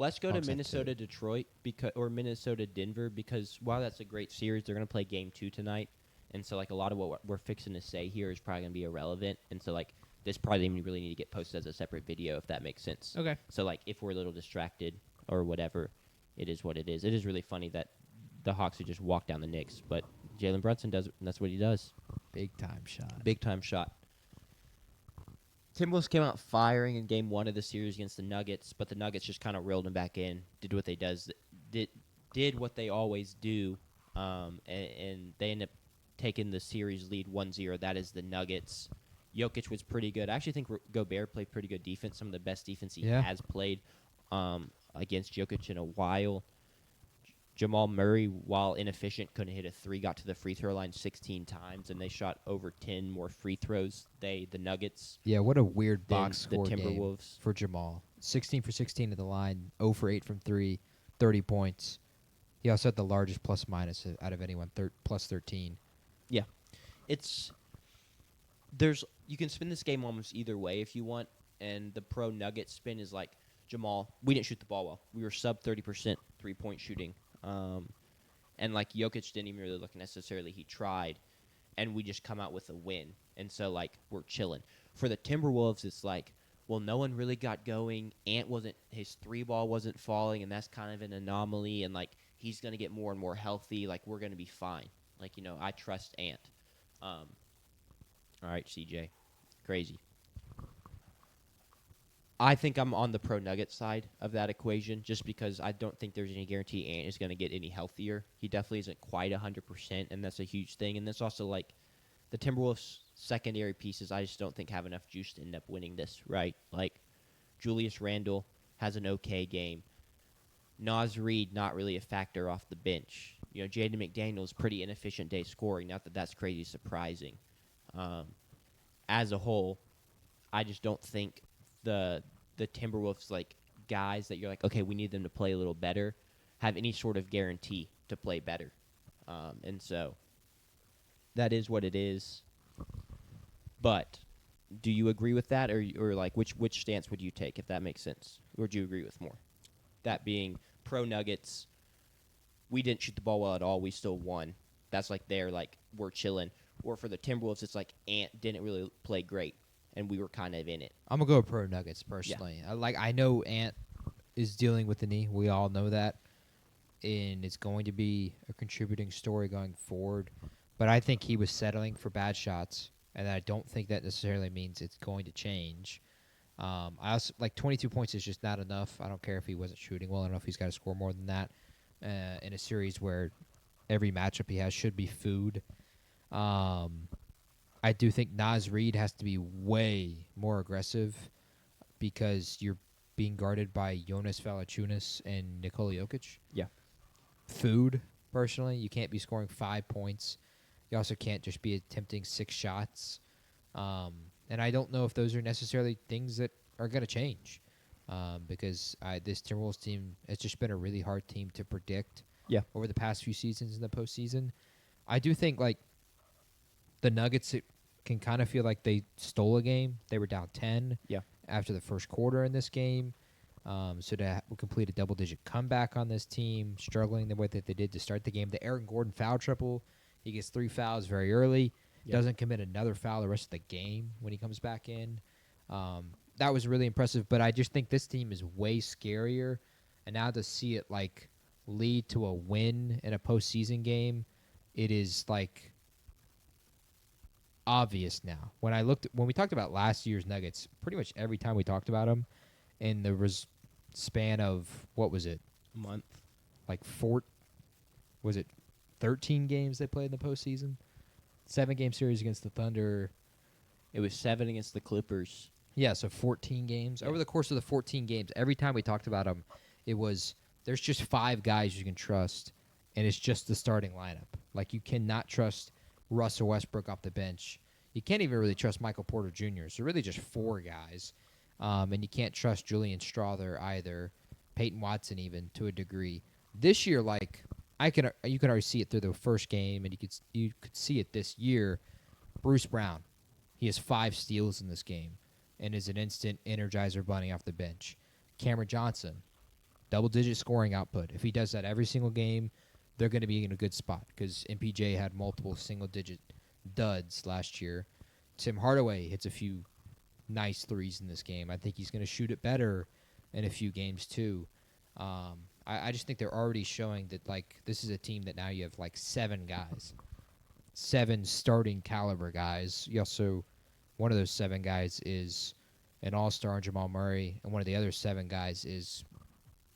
Let's go to Hawks had Minnesota, Detroit, or Minnesota, Denver, because while that's a great series, they're going to play Game 2 tonight, and so like a lot of what we're fixing to say here is probably going to be irrelevant, and so like this probably didn't really need to get posted as a separate video if that makes sense. Okay. So like if we're a little distracted or whatever, it is what it is. It is really funny that the Hawks would just walk down the Knicks, but Jalen Brunson does it, and that's what he does. Big time shot. Big time shot. Timberwolves came out firing in Game 1 of the series against the Nuggets, but the Nuggets just kind of reeled them back in, did what they always do, and they ended up taking the series lead 1-0. That is the Nuggets. Jokic was pretty good. I actually think Gobert played pretty good defense, some of the best defense he has played against Jokic in a while. Jamal Murray, while inefficient, couldn't hit a three, got to the free throw line 16 times, and they shot over 10 more free throws, the Nuggets. Yeah, what a weird box The score Timberwolves. game for Jamal. 16 for 16 at the line, 0 for 8 from 3, 30 points. He also had the largest plus-minus out of anyone, plus 13. Yeah. You can spin this game almost either way if you want, and the pro Nugget spin is like, Jamal, we didn't shoot the ball well. We were sub 30% three-point shooting. And like Jokic didn't even really look necessarily. He tried, and we just come out with a win. And so like we're chilling. For the Timberwolves, it's like, well, no one really got going. His three ball wasn't falling, and that's kind of an anomaly. And like he's gonna get more and more healthy. Like we're gonna be fine. Like I trust Ant. All right, CJ, crazy. I think I'm on the pro Nugget side of that equation just because I don't think there's any guarantee Ant is going to get any healthier. He definitely isn't quite 100%, and that's a huge thing. And that's also like the Timberwolves' secondary pieces I just don't think have enough juice to end up winning this, right? Like Julius Randle has an okay game. Naz Reid, not really a factor off the bench. Jaden McDaniels, pretty inefficient day scoring. Not that that's crazy surprising. As a whole, I just don't think the Timberwolves, like, guys that you're like, okay, we need them to play a little better, have any sort of guarantee to play better. And so that is what it is. But do you agree with that, or like which stance would you take, if that makes sense? Or do you agree with more? That being pro Nuggets, we didn't shoot the ball well at all. We still won. That's like we're chilling. Or for the Timberwolves, it's like Ant didn't really play great, and we were kind of in it. I'm going to go pro Nuggets, personally. Yeah. I know Ant is dealing with the knee. We all know that. And it's going to be a contributing story going forward. But I think he was settling for bad shots, and I don't think that necessarily means it's going to change. I also 22 points is just not enough. I don't care if he wasn't shooting well enough. He's got to score more than that in a series where every matchup he has should be food. I do think Naz Reid has to be way more aggressive because you're being guarded by Jonas Valanciunas and Nikola Jokic. Yeah. Food, personally. You can't be scoring 5 points. You also can't just be attempting 6 shots. And I don't know if those are necessarily things that are going to change because this Timberwolves team has just been a really hard team to predict over the past few seasons in the postseason. I do think, the Nuggets can kind of feel like they stole a game. They were down 10 after the first quarter in this game. So to complete a double-digit comeback on this team, struggling the way that they did to start the game. The Aaron Gordon foul triple, he gets 3 fouls very early. Doesn't commit another foul the rest of the game when he comes back in. That was really impressive, but I just think this team is way scarier. And now to see it, lead to a win in a postseason game, it is, obvious now. When we talked about last year's Nuggets, pretty much every time we talked about them in the span of, what was it? A month. 13 games they played in the postseason? 7-game series against the Thunder. It was 7 against the Clippers. Yeah, so 14 games. Yeah. Over the course of the 14 games, every time we talked about them, it was, there's just 5 guys you can trust, and it's just the starting lineup. You cannot trust Russell Westbrook off the bench. You can't even really trust Michael Porter Jr. So really just 4 guys. And you can't trust Julian Strawther either. Peyton Watson even to a degree. This year, you can already see it through the first game, and you could see it this year. Bruce Brown, he has 5 steals in this game and is an instant energizer bunny off the bench. Cameron Johnson, double-digit scoring output. If he does that every single game, they're going to be in a good spot because MPJ had multiple single-digit duds last year. Tim Hardaway hits a few nice threes in this game. I think he's going to shoot it better in a few games too. I just think they're already showing that like this is a team that now you have like 7 guys, 7 starting caliber guys. You also one of those 7 guys is an all-star in Jamal Murray, and one of the other 7 guys is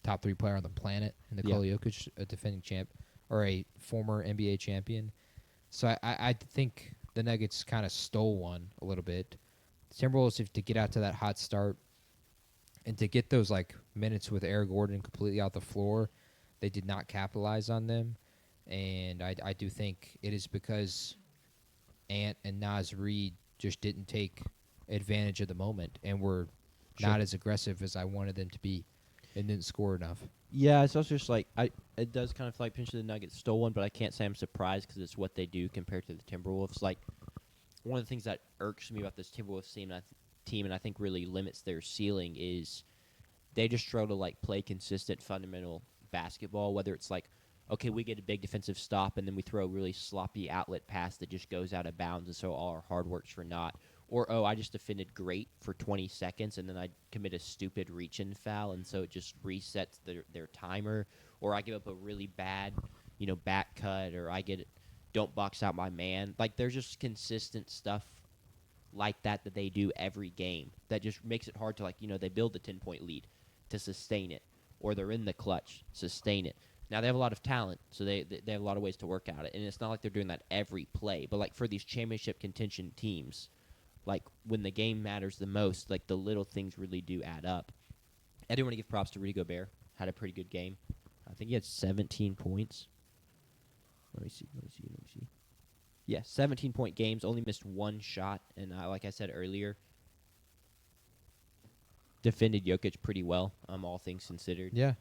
top 3 player on the planet in Nikola Jokic, a defending champ or a former NBA champion. So I think the Nuggets kind of stole one a little bit. The Timberwolves, if to get out to that hot start and to get those like minutes with Eric Gordon completely out the floor, they did not capitalize on them. And I do think it is because Ant and Naz Reid just didn't take advantage of the moment and were not as aggressive as I wanted them to be and didn't score enough. Yeah, it's also just like it does kind of feel like pinch of the Nuggets stole one, but I can't say I'm surprised because it's what they do compared to the Timberwolves. Like one of the things that irks me about this Timberwolves team, and I think really limits their ceiling is they just struggle to like play consistent fundamental basketball. Whether it's like, okay, we get a big defensive stop and then we throw a really sloppy outlet pass that just goes out of bounds, and so all our hard work's for naught. Or, oh, I just defended great for 20 seconds, and then I commit a stupid reach-in foul, and so it just resets their timer. Or I give up a really bad, back cut, or I don't box out my man. Like, there's just consistent stuff like that they do every game that just makes it hard to, like, they build a 10-point lead to sustain it. Or they're in the clutch, sustain it. Now, they have a lot of talent, so they have a lot of ways to work out it. And it's not like they're doing that every play. But, like, for these championship contention teams, like, when the game matters the most, like, the little things really do add up. I do want to give props to Rudy Gobert. Had a pretty good game. I think he had 17 points. Let me see. Yeah, 17-point games. Only missed 1 shot. And like I said earlier, defended Jokic pretty well, all things considered. Yeah.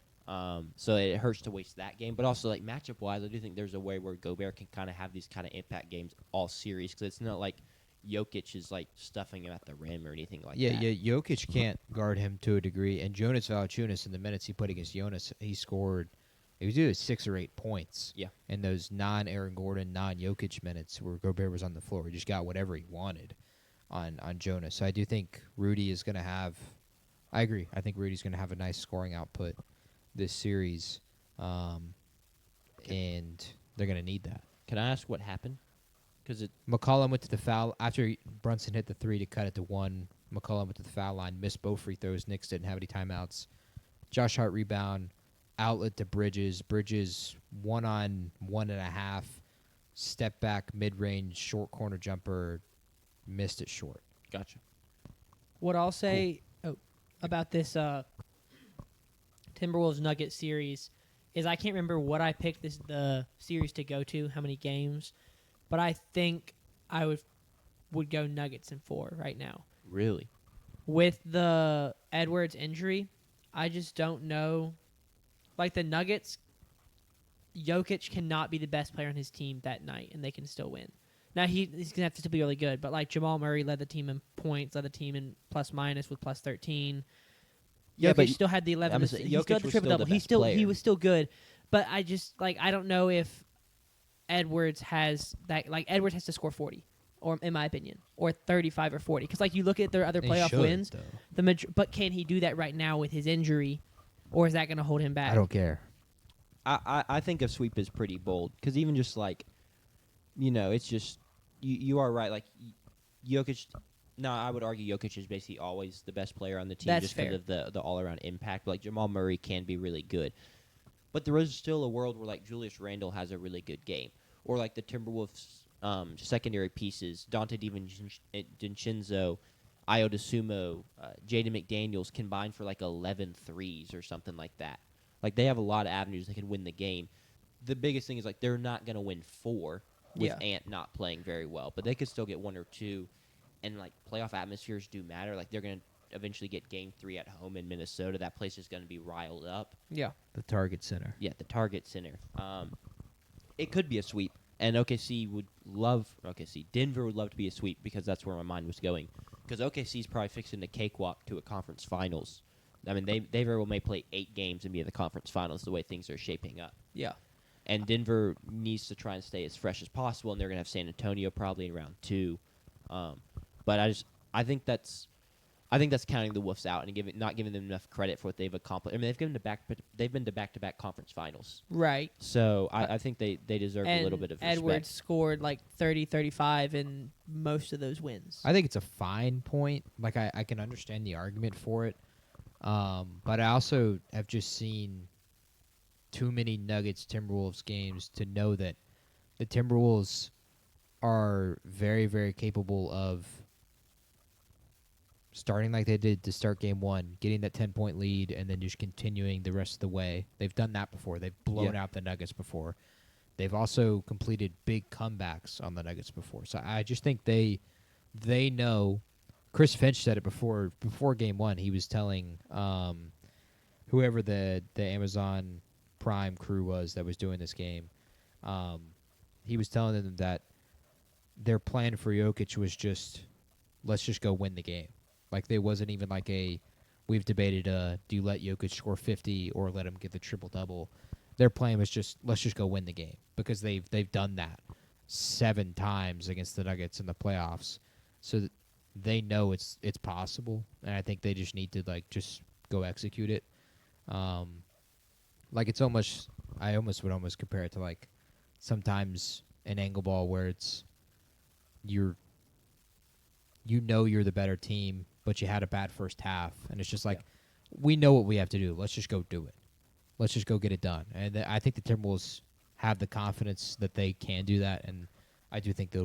So it hurts to waste that game. But also, like, matchup-wise, I do think there's a way where Gobert can kind of have these kind of impact games all series because it's not like Jokic is like stuffing him at the rim or anything like that. Yeah, Jokic can't guard him to a degree. And Jonas Valanciunas, in the minutes he put against Jonas, he scored, he was doing 6 or 8 points. Yeah. In those non-Aaron Gordon, non-Jokic minutes where Gobert was on the floor. He just got whatever he wanted on Jonas. So I do think Rudy is going to have, I agree, I think Rudy's going to have a nice scoring output this series. And they're going to need that. Can I ask what happened? Because McCollum went to the foul after Brunson hit the 3 to cut it to 1. McCollum went to the foul line, missed both free throws. Knicks didn't have any timeouts. Josh Hart rebound, outlet to Bridges. Bridges 1-on-1.5, step back, mid range, short corner jumper, missed it short. Gotcha. What I'll say about this Timberwolves Nuggets series is I can't remember what I picked the series to go to, how many games. But I think I would go Nuggets in 4 right now. Really? With the Edwards injury, I just don't know. Like the Nuggets, Jokic cannot be the best player on his team that night, and they can still win. Now, he's going to have to still be really good, but like Jamal Murray led the team in points, led the team in plus-minus with plus 13. Yeah, but Jokic still had the 11. He still had the triple-double. He was still good. But I just, like, I don't know if Edwards has that. Like, Edwards has to score 40, or in my opinion, or 35 or 40. Because, like, you look at their other playoff wins, but can he do that right now with his injury, or is that going to hold him back? I don't care. I think a sweep is pretty bold because even just like, it's just you are right. Like Jokic. No, I would argue Jokic is basically always the best player on the team just because of the all-around impact. But, like, Jamal Murray can be really good. But there is still a world where, like, Julius Randle has a really good game. Or, like, the Timberwolves' secondary pieces, Dante DiVincenzo, Ayo DeSumo, Jaden McDaniels combined for, like, 11 threes or something like that. Like, they have a lot of avenues that can win the game. The biggest thing is, like, they're not going to win 4 with Ant not playing very well. But they could still get 1 or 2. And, like, playoff atmospheres do matter. Like, they're going to eventually get Game 3 at home in Minnesota. That place is going to be riled up. Yeah. The Target Center. Yeah, the Target Center. It could be a sweep. And Denver would love to be a sweep because that's where my mind was going. Because OKC's probably fixing the cakewalk to a conference finals I mean, they very well may play 8 games and be in the conference finals the way things are shaping up. Yeah. And Denver needs to try and stay as fresh as possible, and they're going to have San Antonio probably in round 2. But I think that's counting the Wolves out and not giving them enough credit for what they've accomplished. I mean, they've been to back-to-back conference finals. Right. So I think they deserve a little bit of respect. Edwards scored like 30, 35 in most of those wins. I think it's a fine point. Like, I can understand the argument for it. But I also have just seen too many Nuggets-Timberwolves games to know that the Timberwolves are very, very capable of starting like they did to start game 1, getting that 10-point lead, and then just continuing the rest of the way. They've done that before. They've blown out the Nuggets before. They've also completed big comebacks on the Nuggets before. So I just think they know. Chris Finch said it before game 1. He was telling whoever the Amazon Prime crew was that was doing this game, he was telling them that their plan for Jokic was just, let's just go win the game. Like, there wasn't even like we've debated, do you let Jokic score 50 or let him get the triple-double? Their plan was just, let's just go win the game, because they've done that 7 times against the Nuggets in the playoffs. So they know it's possible, and I think they just need to, like, just go execute it. Like, it's almost, I almost would compare it to, like, sometimes an angle ball where it's you're the better team, but you had a bad first half, and it's just like, we know what we have to do. Let's just go do it. Let's just go get it done. And I think the Timberwolves have the confidence that they can do that, and I do think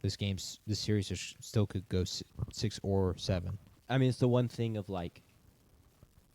this series still could go 6 or 7. I mean, it's the one thing of, like,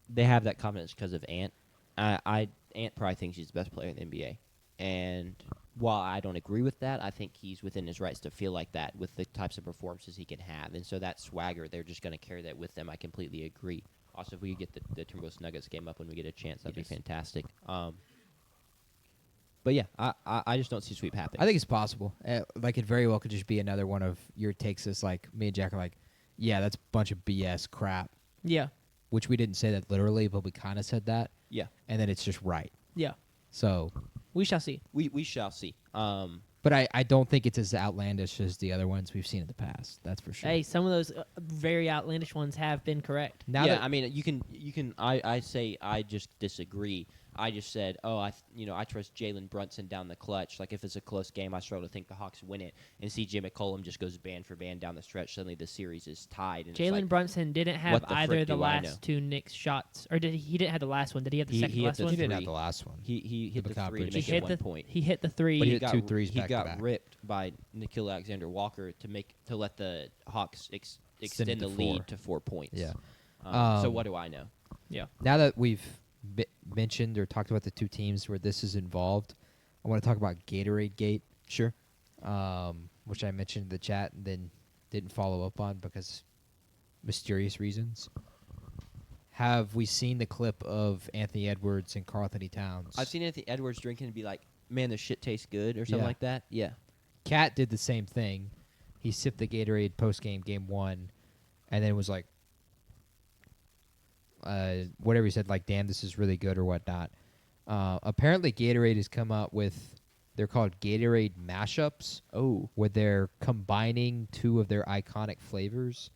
they have that confidence because of Ant. Ant probably thinks he's the best player in the NBA. And while I don't agree with that, I think he's within his rights to feel like that with the types of performances he can have. And so that swagger, they're just going to carry that with them. I completely agree. Also, if we get the Timberwolves Nuggets game up when we get a chance, that'd be fantastic. But yeah, I just don't see sweep happening. I think it's possible. Like, it very well could just be another one of your takes. Is like, me and Jack are like, yeah, that's a bunch of BS crap. Yeah. Which we didn't say that literally, but we kind of said that. Yeah. And then it's just right. Yeah. So we shall see. We shall see. But I don't think it's as outlandish as the other ones we've seen in the past. That's for sure. Hey, some of those very outlandish ones have been correct. I mean, you can. I say I just disagree. I just said, I trust Jalen Brunson down the clutch. Like, if it's a close game, I struggle to think the Hawks win it. And CJ McCollum just goes band for band down the stretch. Suddenly, the series is tied. And Jalen Brunson didn't have either of the last 2 Knicks shots, or he didn't have the last one? Did he have the second last one? He didn't have the last one. He hit the 3 to make it 1 point. He hit the 3. But he hit 2 threes back to back. He got ripped by Nickeil Alexander-Walker to let the Hawks extend the lead to 4 points. Yeah. So what do I know? Yeah. Now that we've mentioned or talked about the 2 teams where this is involved, I want to talk about Gatorade Gate. Sure. Which I mentioned in the chat and then didn't follow up on because mysterious reasons. Have we seen the clip of Anthony Edwards and Karl-Anthony Towns? I've seen Anthony Edwards drinking and be like, man, this shit tastes good or something like that. Yeah. Cat did the same thing. He sipped the Gatorade post-game, game 1, and then was like, whatever he said, like, damn, this is really good or whatnot. Apparently, Gatorade has come out with, they're called Gatorade mashups. Oh. Where they're combining 2 of their iconic flavors.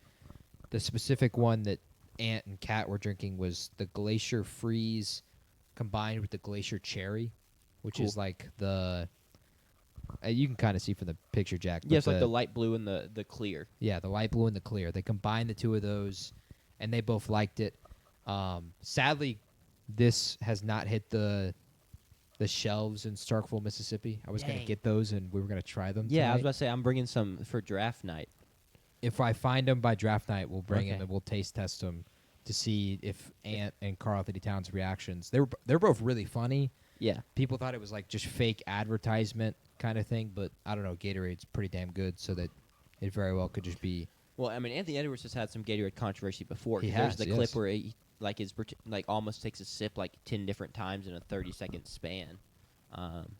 The specific one that Ant and Cat were drinking was the Glacier Freeze combined with the Glacier Cherry, which is like the... you can kind of see from the picture, Jack. Yeah, it's like the light blue and the clear. Yeah, the light blue and the clear. They combined the 2 of those, and they both liked it. Sadly, this has not hit the shelves in Starkville, Mississippi. I was going to get those, and we were going to try them tonight. I was about to say, I'm bringing some for draft night. If I find them by draft night, we'll bring them and we'll taste test them to see if Ant and Karl-Anthony Towns' reactions. They're both really funny. Yeah. People thought it was like just fake advertisement kind of thing, but I don't know. Gatorade's pretty damn good, so that it very well could just be. Well, I mean, Anthony Edwards has had some Gatorade controversy before. He has. There's the clip where he almost takes a sip 10 different times in a 30-second span.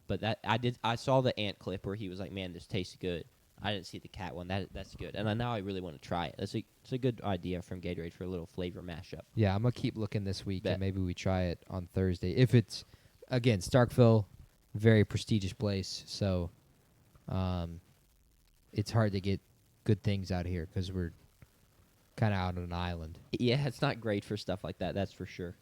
But I saw the Ant clip where he was like, "Man, this tastes good." I didn't see the cat one. That's good. And now I really want to try it. It's a good idea from Gatorade for a little flavor mashup. Yeah, I'm gonna keep looking this week, Bet. and maybe we try it on Thursday. If it's again Starkville, very prestigious place, so it's hard to get good things out here because we're kind of out on an island. Yeah, it's not great for stuff like that. That's for sure.